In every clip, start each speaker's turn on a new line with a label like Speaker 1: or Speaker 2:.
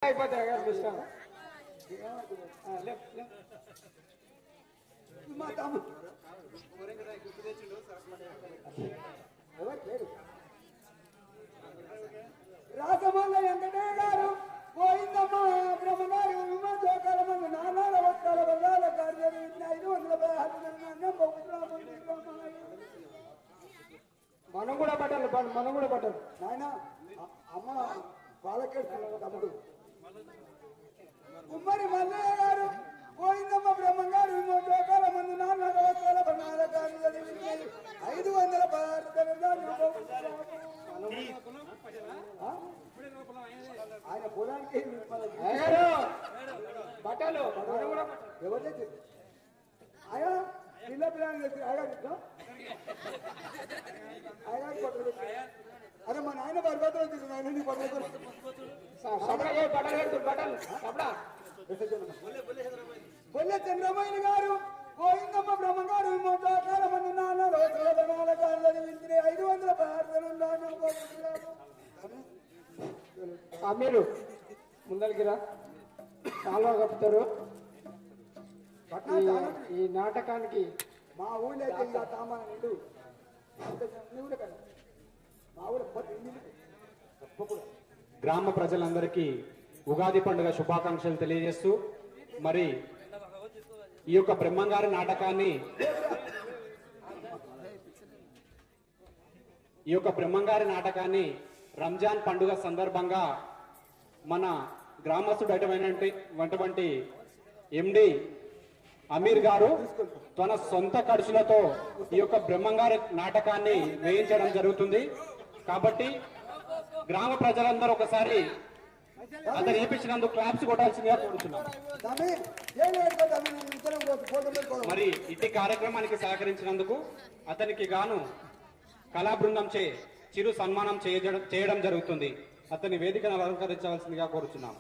Speaker 1: అయిపోతాయి
Speaker 2: మా తమ్ముడు రాసమల్ల వెంకటయ్య గారు గోవిందమ్మ బ్రహ్మగారు విమా జోకాల మంది నానాల వస్త్రాల వల్లాల కార్యాలు 510
Speaker 1: మనం కూడా పట్టాలి
Speaker 2: నాయన అమ్మ బాలకేశ్వర తమ్ముడు ఉమ్మడి మల్లయ్య గారు గోవిందమ్మ బ్రహ్మగారు విమా జోకాల మంది నానాల వస్త్రాల వల్లాల కార్యాలు 510 ఆయన పొలానికి
Speaker 1: బట్టలు
Speaker 2: ఎవరైతే ఆయా పిల్ల పిల్లలు చెప్పి అరే మా నాయన బర్బాద్ వచ్చింది బొల్లె చంద్రమైన గారు గోవిందమ్మ బ్రహ్మగారు మోటాకాల మంది నాన్న రోజుల బనాల కాళ్ళని వింటే 510
Speaker 1: మీరు ముందరికి రా చాలా కప్పుతారు ఈ నాటకానికి
Speaker 2: మా ఊళ్ళో అయితే ఇంకా సామాన్ నిండు మా ఊళ్ళో
Speaker 3: గ్రామ ప్రజలందరికీ ఉగాది పండుగ శుభాకాంక్షలు తెలియజేస్తూ మరి ఈ యొక్క బ్రహ్మంగారి నాటకాన్ని రంజాన్ పండుగ సందర్భంగా మన గ్రామస్తుడైనటువంటి ఎండి అమీర్ గారు తన సొంత ఖర్చులతో ఈ యొక్క బ్రహ్మంగారి నాటకాన్ని వేయించడం జరుగుతుంది. కాబట్టి గ్రామ ప్రజలందరూ ఒకసారి అతను ఏపించినందుకు క్లాప్స్ కొట్టాల్సిందిగా కోరుతున్నాం. మరి ఇట్టి కార్యక్రమానికి సహకరించినందుకు అతనికి గాను కళా బృందం చే చిరు సన్మానం చేయడం జరుగుతుంది. అతని వేదికను అలంకరించవలసిందిగా కోరుచున్నాం.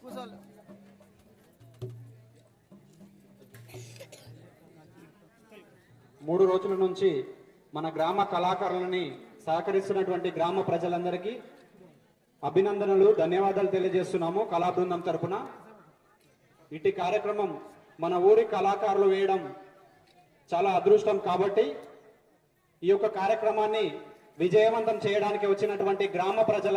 Speaker 4: కూర్చోవాలి.
Speaker 3: 3 రోజుల నుంచి మన గ్రామ కళాకారులని సహకరిస్తున్నటువంటి గ్రామ ప్రజలందరికీ అభినందనలు, ధన్యవాదాలు తెలియజేస్తున్నాము కళా బృందం తరపున. ఇట్టి కార్యక్రమం మన ఊరి కళాకారులు వేయడం చాలా అదృష్టం. కాబట్టి ఈ యొక్క కార్యక్రమాన్ని విజయవంతం చేయడానికి వచ్చినటువంటి గ్రామ ప్రజల